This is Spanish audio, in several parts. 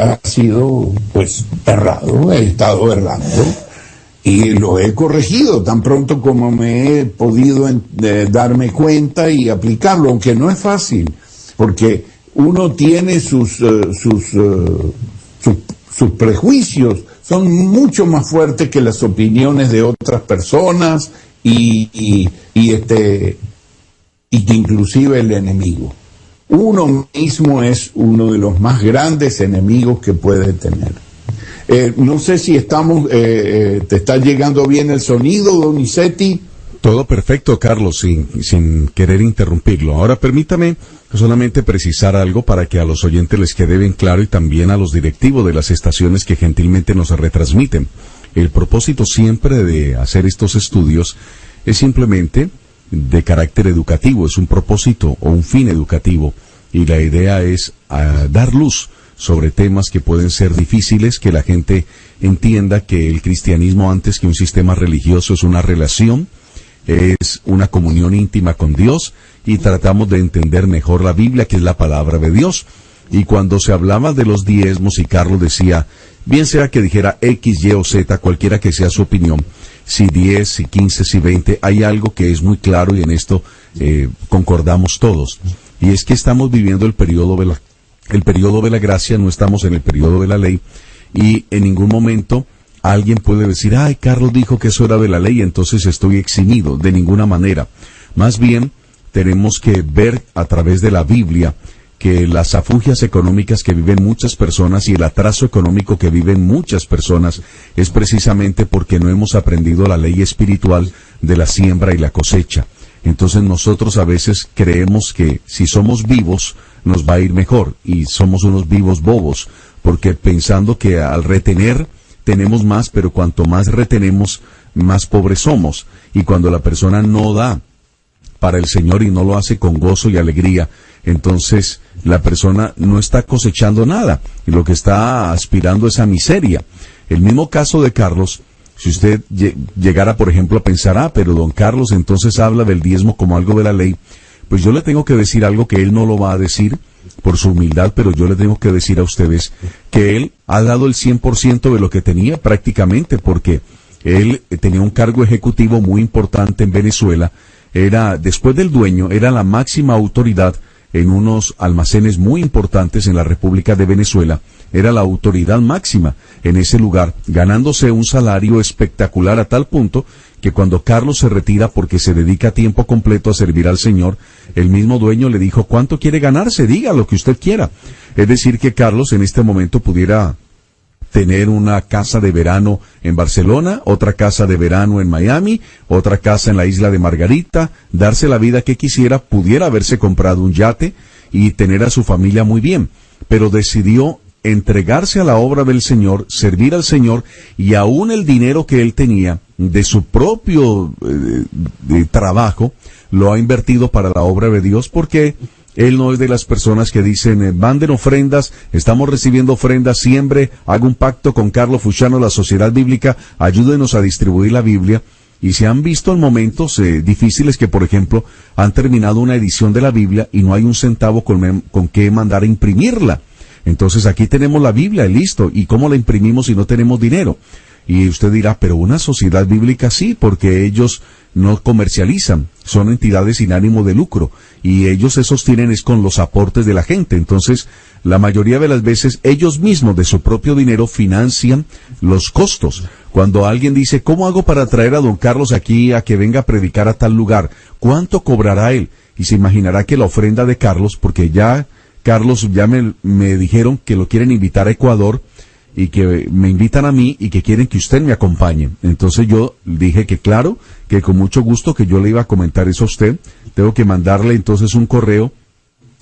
ha sido pues errado, he estado errando y lo he corregido tan pronto como me he podido darme cuenta y aplicarlo, aunque no es fácil, porque uno tiene sus prejuicios, son mucho más fuertes que las opiniones de otras personas y que inclusive el enemigo. Uno mismo es uno de los más grandes enemigos que puede tener. No sé si te está llegando bien el sonido, Donizetti. Todo perfecto, Carlos, sin querer interrumpirlo. Ahora permítame solamente precisar algo para que a los oyentes les quede bien claro y también a los directivos de las estaciones que gentilmente nos retransmiten. El propósito siempre de hacer estos estudios es simplemente de carácter educativo, es un propósito o un fin educativo, y la idea es dar luz sobre temas que pueden ser difíciles, que la gente entienda que el cristianismo, antes que un sistema religioso, es una relación, es una comunión íntima con Dios, y tratamos de entender mejor la Biblia, que es la palabra de Dios. Y cuando se hablaba de los diezmos y Carlos decía, bien sea que dijera X, Y o Z, cualquiera que sea su opinión, si 10, si 15, si 20, hay algo que es muy claro y en esto concordamos todos. Y es que estamos viviendo el periodo de la gracia, no estamos en el periodo de la ley, y en ningún momento alguien puede decir, ay, Carlos dijo que eso era de la ley, entonces estoy eximido. De ninguna manera. Más bien, tenemos que ver a través de la Biblia que las afugias económicas que viven muchas personas y el atraso económico que viven muchas personas es precisamente porque no hemos aprendido la ley espiritual de la siembra y la cosecha. Entonces nosotros a veces creemos que si somos vivos nos va a ir mejor, y somos unos vivos bobos, porque pensando que al retener tenemos más, pero cuanto más retenemos, más pobres somos. Y cuando la persona no da para el Señor y no lo hace con gozo y alegría, entonces la persona no está cosechando nada, y lo que está aspirando es a miseria. El mismo caso de Carlos, si usted llegara, por ejemplo, a pensar, pero don Carlos entonces habla del diezmo como algo de la ley, pues yo le tengo que decir algo que él no lo va a decir por su humildad, pero yo le tengo que decir a ustedes que él ha dado el 100% de lo que tenía prácticamente, porque él tenía un cargo ejecutivo muy importante en Venezuela, después del dueño, era la máxima autoridad en unos almacenes muy importantes en la República de Venezuela, era la autoridad máxima en ese lugar, ganándose un salario espectacular a tal punto que cuando Carlos se retira porque se dedica a tiempo completo a servir al Señor, el mismo dueño le dijo, ¿cuánto quiere ganarse? Diga lo que usted quiera. Es decir, que Carlos en este momento pudiera tener una casa de verano en Barcelona, otra casa de verano en Miami, otra casa en la isla de Margarita, darse la vida que quisiera, pudiera haberse comprado un yate y tener a su familia muy bien, pero decidió entregarse a la obra del Señor, servir al Señor, y aún el dinero que él tenía de su propio trabajo lo ha invertido para la obra de Dios, porque él no es de las personas que dicen, manden ofrendas, estamos recibiendo ofrendas, siempre hago un pacto con Carlos Fuchano, la Sociedad Bíblica, ayúdenos a distribuir la Biblia. Y se han visto en momentos difíciles que, por ejemplo, han terminado una edición de la Biblia y no hay un centavo con qué mandar a imprimirla. Entonces aquí tenemos la Biblia y listo, ¿y cómo la imprimimos si no tenemos dinero? Y usted dirá, pero una sociedad bíblica sí, porque ellos no comercializan, son entidades sin ánimo de lucro, y ellos se sostienen es con los aportes de la gente. Entonces, la mayoría de las veces, ellos mismos de su propio dinero financian los costos. Cuando alguien dice, ¿cómo hago para traer a don Carlos aquí a que venga a predicar a tal lugar? ¿Cuánto cobrará él? Y se imaginará que la ofrenda de Carlos, porque Carlos ya me dijeron que lo quieren invitar a Ecuador, y que me invitan a mí y que quieren que usted me acompañe. Entonces yo dije que claro, que con mucho gusto, que yo le iba a comentar eso a usted. Tengo que mandarle entonces un correo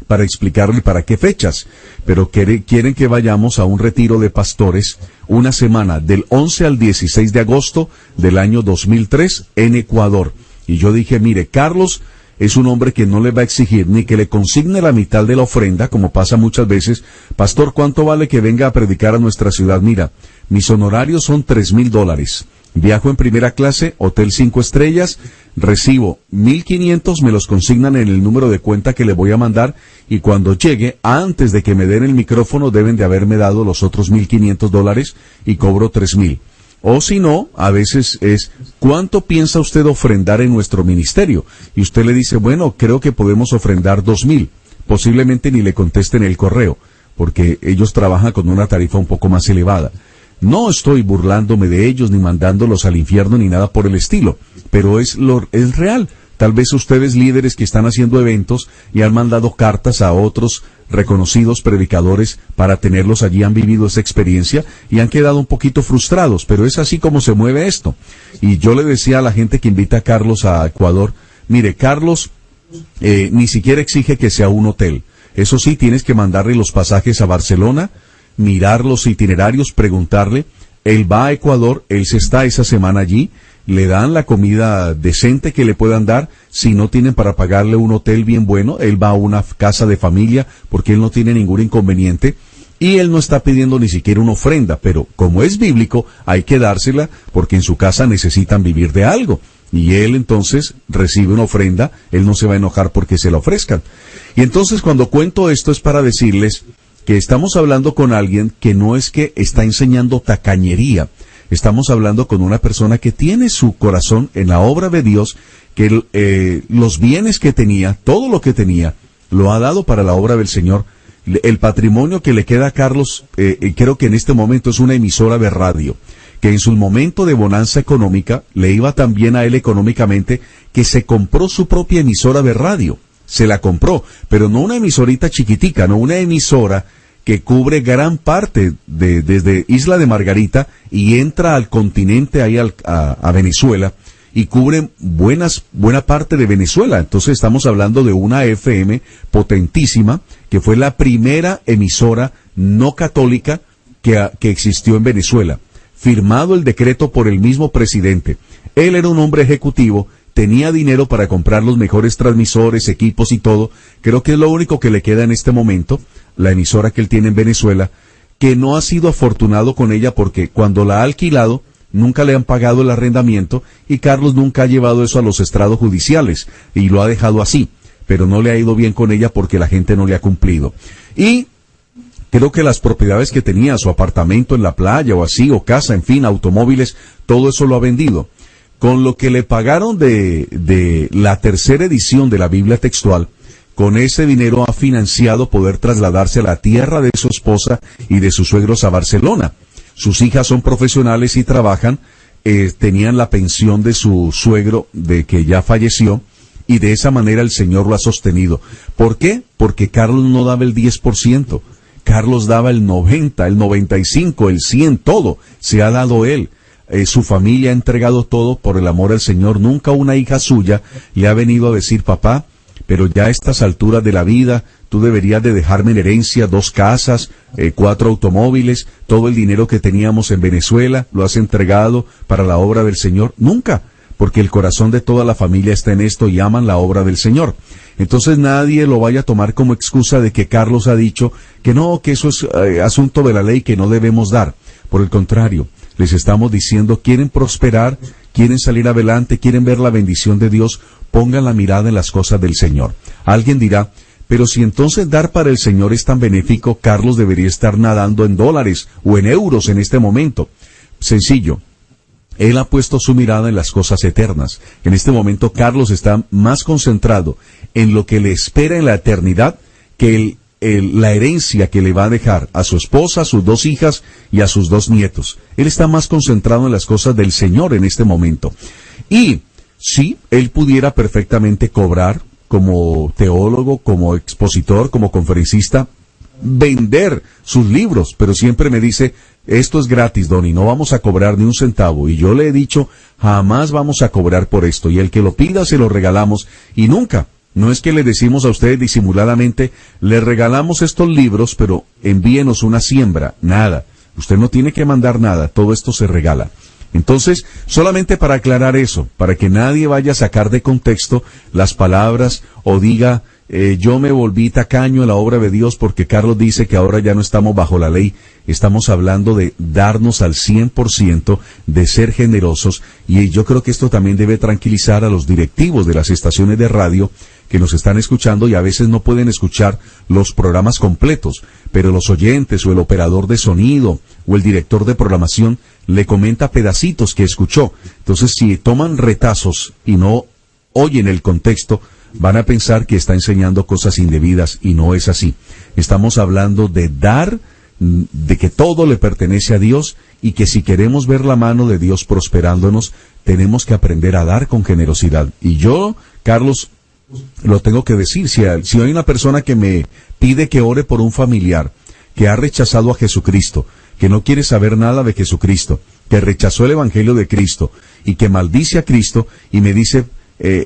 para explicarle para qué fechas, pero quieren que vayamos a un retiro de pastores una semana, del 11 al 16 de agosto del año 2003 en Ecuador. Y yo dije, mire, Carlos es un hombre que no le va a exigir ni que le consigne la mitad de la ofrenda, como pasa muchas veces. Pastor, ¿cuánto vale que venga a predicar a nuestra ciudad? Mira, mis honorarios son $3,000. Viajo en primera clase, hotel 5 estrellas, recibo 1.500, me los consignan en el número de cuenta que le voy a mandar, y cuando llegue, antes de que me den el micrófono, deben de haberme dado los otros $1.500 y cobro 3.000. O si no, a veces es, ¿cuánto piensa usted ofrendar en nuestro ministerio? Y usted le dice, bueno, creo que podemos ofrendar 2.000. Posiblemente ni le contesten el correo, porque ellos trabajan con una tarifa un poco más elevada. No estoy burlándome de ellos, ni mandándolos al infierno, ni nada por el estilo, pero es real. Tal vez ustedes, líderes que están haciendo eventos y han mandado cartas a otros reconocidos predicadores para tenerlos allí, han vivido esa experiencia y han quedado un poquito frustrados, pero es así como se mueve esto. Y yo le decía a la gente que invita a Carlos a Ecuador, mire, Carlos ni siquiera exige que sea un hotel. Eso sí, tienes que mandarle los pasajes a Barcelona, mirar los itinerarios, preguntarle. Él va a Ecuador, él se está esa semana allí, le dan la comida decente que le puedan dar. Si no tienen para pagarle un hotel bien bueno, él va a una casa de familia porque él no tiene ningún inconveniente, y él no está pidiendo ni siquiera una ofrenda, pero como es bíblico, hay que dársela porque en su casa necesitan vivir de algo. Y él entonces recibe una ofrenda, él no se va a enojar porque se la ofrezcan. Y entonces cuando cuento esto es para decirles que estamos hablando con alguien que no es que está enseñando tacañería, estamos hablando con una persona que tiene su corazón en la obra de Dios, que los bienes que tenía, todo lo que tenía, lo ha dado para la obra del Señor. El patrimonio que le queda a Carlos, creo que en este momento es una emisora de radio, que en su momento de bonanza económica le iba tan bien a él económicamente que se compró su propia emisora de radio. Se la compró, pero no una emisorita chiquitica, no, una emisora que cubre gran parte desde Isla de Margarita y entra al continente, ahí a Venezuela, y cubre buena parte de Venezuela. Entonces estamos hablando de una FM potentísima, que fue la primera emisora no católica que existió en Venezuela. Firmado el decreto por el mismo presidente. Él era un hombre ejecutivo, tenía dinero para comprar los mejores transmisores, equipos y todo. Creo que es lo único que le queda en este momento, la emisora que él tiene en Venezuela, que no ha sido afortunado con ella porque cuando la ha alquilado, nunca le han pagado el arrendamiento, y Carlos nunca ha llevado eso a los estrados judiciales y lo ha dejado así, pero no le ha ido bien con ella porque la gente no le ha cumplido. Y creo que las propiedades que tenía, su apartamento en la playa o así, o casa, en fin, automóviles, todo eso lo ha vendido. Con lo que le pagaron de la tercera edición de la Biblia textual, con ese dinero ha financiado poder trasladarse a la tierra de su esposa y de sus suegros a Barcelona. Sus hijas son profesionales y trabajan, tenían la pensión de su suegro, de que ya falleció, y de esa manera el Señor lo ha sostenido. ¿Por qué? Porque Carlos no daba el 10%. Carlos daba el 90, el 95, el 100, todo se ha dado él. Su familia ha entregado todo por el amor al Señor. Nunca una hija suya le ha venido a decir, papá, pero ya a estas alturas de la vida, tú deberías de dejarme en herencia 2 casas, 4 automóviles, todo el dinero que teníamos en Venezuela, lo has entregado para la obra del Señor. Nunca, porque el corazón de toda la familia está en esto y aman la obra del Señor. Entonces nadie lo vaya a tomar como excusa de que Carlos ha dicho que no, que eso es asunto de la ley, que no debemos dar. Por el contrario, les estamos diciendo, quieren prosperar, quieren salir adelante, quieren ver la bendición de Dios, pongan la mirada en las cosas del Señor. Alguien dirá, pero si entonces dar para el Señor es tan benéfico, Carlos debería estar nadando en dólares o en euros en este momento. Sencillo. Él ha puesto su mirada en las cosas eternas. En este momento Carlos está más concentrado en lo que le espera en la eternidad que la herencia que le va a dejar a su esposa, a sus 2 hijas y a sus 2 nietos. Él está más concentrado en las cosas del Señor en este momento. Y sí, él pudiera perfectamente cobrar como teólogo, como expositor, como conferencista, vender sus libros, pero siempre me dice, esto es gratis, Don, y no vamos a cobrar ni un centavo. Y yo le he dicho, jamás vamos a cobrar por esto, y el que lo pida se lo regalamos, y nunca. No es que le decimos a ustedes disimuladamente, le regalamos estos libros, pero envíenos una siembra. Nada. Usted no tiene que mandar nada, todo esto se regala. Entonces, solamente para aclarar eso, para que nadie vaya a sacar de contexto las palabras o diga, yo me volví tacaño en la obra de Dios porque Carlos dice que ahora ya no estamos bajo la ley. Estamos hablando de darnos al 100%, de ser generosos, y yo creo que esto también debe tranquilizar a los directivos de las estaciones de radio que nos están escuchando y a veces no pueden escuchar los programas completos, pero los oyentes o el operador de sonido o el director de programación le comenta pedacitos que escuchó. Entonces, si toman retazos y no oyen el contexto, van a pensar que está enseñando cosas indebidas y no es así. Estamos hablando de dar, de que todo le pertenece a Dios y que si queremos ver la mano de Dios prosperándonos, tenemos que aprender a dar con generosidad. Y yo, Carlos, lo tengo que decir, si hay una persona que me pide que ore por un familiar que ha rechazado a Jesucristo, que no quiere saber nada de Jesucristo, que rechazó el Evangelio de Cristo y que maldice a Cristo y me dice,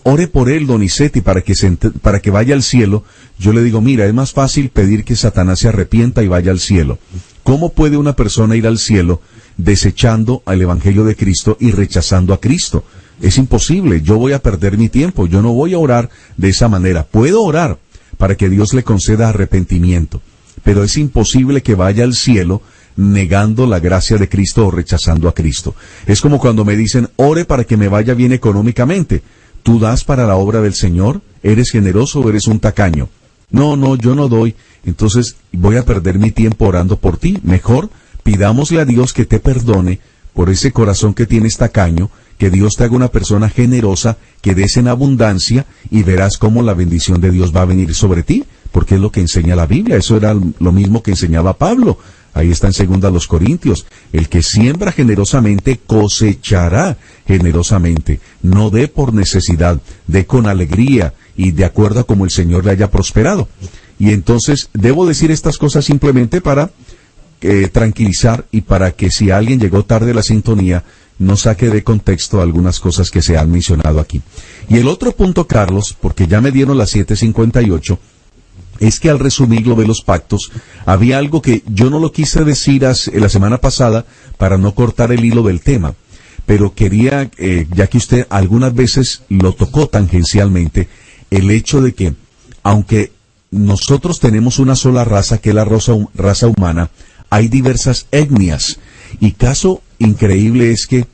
ore por él, Donizetti, para que vaya al cielo, yo le digo, mira, es más fácil pedir que Satanás se arrepienta y vaya al cielo. ¿Cómo puede una persona ir al cielo desechando al Evangelio de Cristo y rechazando a Cristo? Es imposible, yo voy a perder mi tiempo, yo no voy a orar de esa manera. Puedo orar para que Dios le conceda arrepentimiento, pero es imposible que vaya al cielo negando la gracia de Cristo o rechazando a Cristo. Es como cuando me dicen, ore para que me vaya bien económicamente. ¿Tú das para la obra del Señor? ¿Eres generoso o eres un tacaño? No, yo no doy. Entonces voy a perder mi tiempo orando por ti. Mejor pidámosle a Dios que te perdone por ese corazón que tienes tacaño, que Dios te haga una persona generosa, que des en abundancia y verás cómo la bendición de Dios va a venir sobre ti, porque es lo que enseña la Biblia. Eso era lo mismo que enseñaba Pablo. Ahí está en 2 Corintios. El que siembra generosamente cosechará generosamente. No dé por necesidad, dé con alegría y de acuerdo a como el Señor le haya prosperado. Y entonces debo decir estas cosas simplemente para tranquilizar y para que si alguien llegó tarde a la sintonía, no saque de contexto algunas cosas que se han mencionado aquí. Y el otro punto, Carlos, porque ya me dieron las 7:58, es que al resumir lo de los pactos, había algo que yo no lo quise decir la semana pasada para no cortar el hilo del tema, pero quería, ya que usted algunas veces lo tocó tangencialmente, el hecho de que, aunque nosotros tenemos una sola raza, que es la raza humana, hay diversas etnias, y caso increíble es que,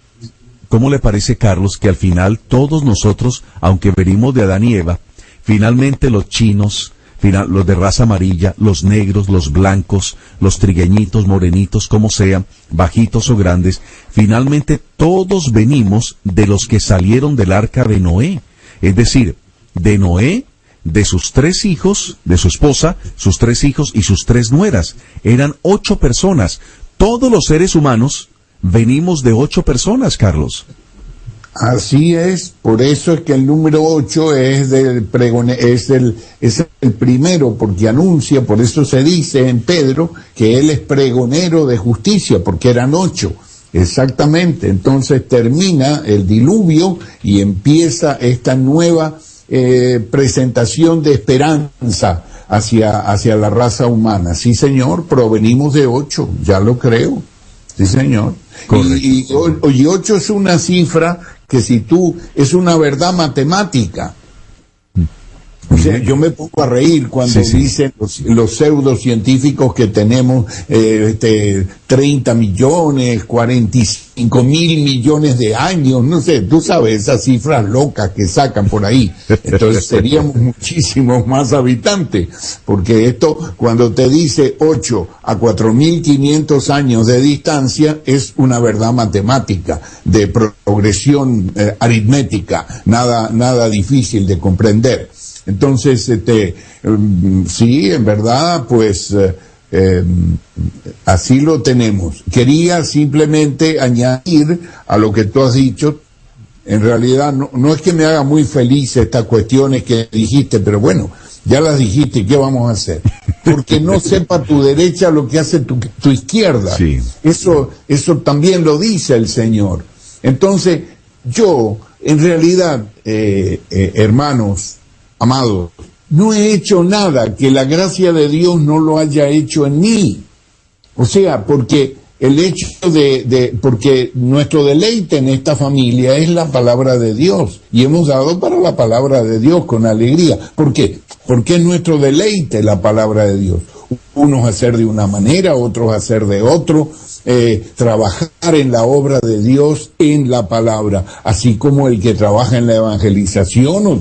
¿cómo le parece, Carlos, que al final todos nosotros, aunque venimos de Adán y Eva, finalmente los chinos, los de raza amarilla, los negros, los blancos, los trigueñitos, morenitos, como sean, bajitos o grandes, finalmente todos venimos de los que salieron del arca de Noé. Es decir, de Noé, de sus 3 hijos, de su esposa, sus 3 hijos y sus 3 nueras. Eran 8 personas. Todos los seres humanos venimos de 8 personas, Carlos. Así es, por eso es que el número 8 es el primero, porque anuncia, por eso se dice en Pedro que él es pregonero de justicia, porque eran 8. Exactamente, entonces termina el diluvio y empieza esta nueva presentación de esperanza hacia la raza humana. Sí, señor, provenimos de 8, ya lo creo. Sí, señor. Y 8 es una cifra que es una verdad matemática. O sea, yo me pongo a reír cuando dicen los pseudocientíficos que tenemos 30 millones, 45 mil millones de años, no sé, tú sabes, esas cifras locas que sacan por ahí. Entonces seríamos muchísimos más habitantes, porque esto, cuando te dice 8 a 4.500 años de distancia, es una verdad matemática, de progresión aritmética, nada difícil de comprender. Entonces, sí, en verdad, pues así lo tenemos. Quería simplemente añadir a lo que tú has dicho. En realidad, no es que me haga muy feliz estas cuestiones que dijiste, pero bueno, ya las dijiste, ¿qué vamos a hacer? Porque no sepa tu derecha lo que hace tu izquierda. Sí. Eso también lo dice el Señor. Entonces, yo, en realidad, hermanos, amados, no he hecho nada que la gracia de Dios no lo haya hecho en mí. O sea, porque el hecho porque nuestro deleite en esta familia es la palabra de Dios, y hemos dado para la palabra de Dios con alegría. ¿Por qué? Porque es nuestro deleite la palabra de Dios. Unos hacer de una manera, otros hacer de otro, trabajar en la obra de Dios en la palabra, así como el que trabaja en la evangelización o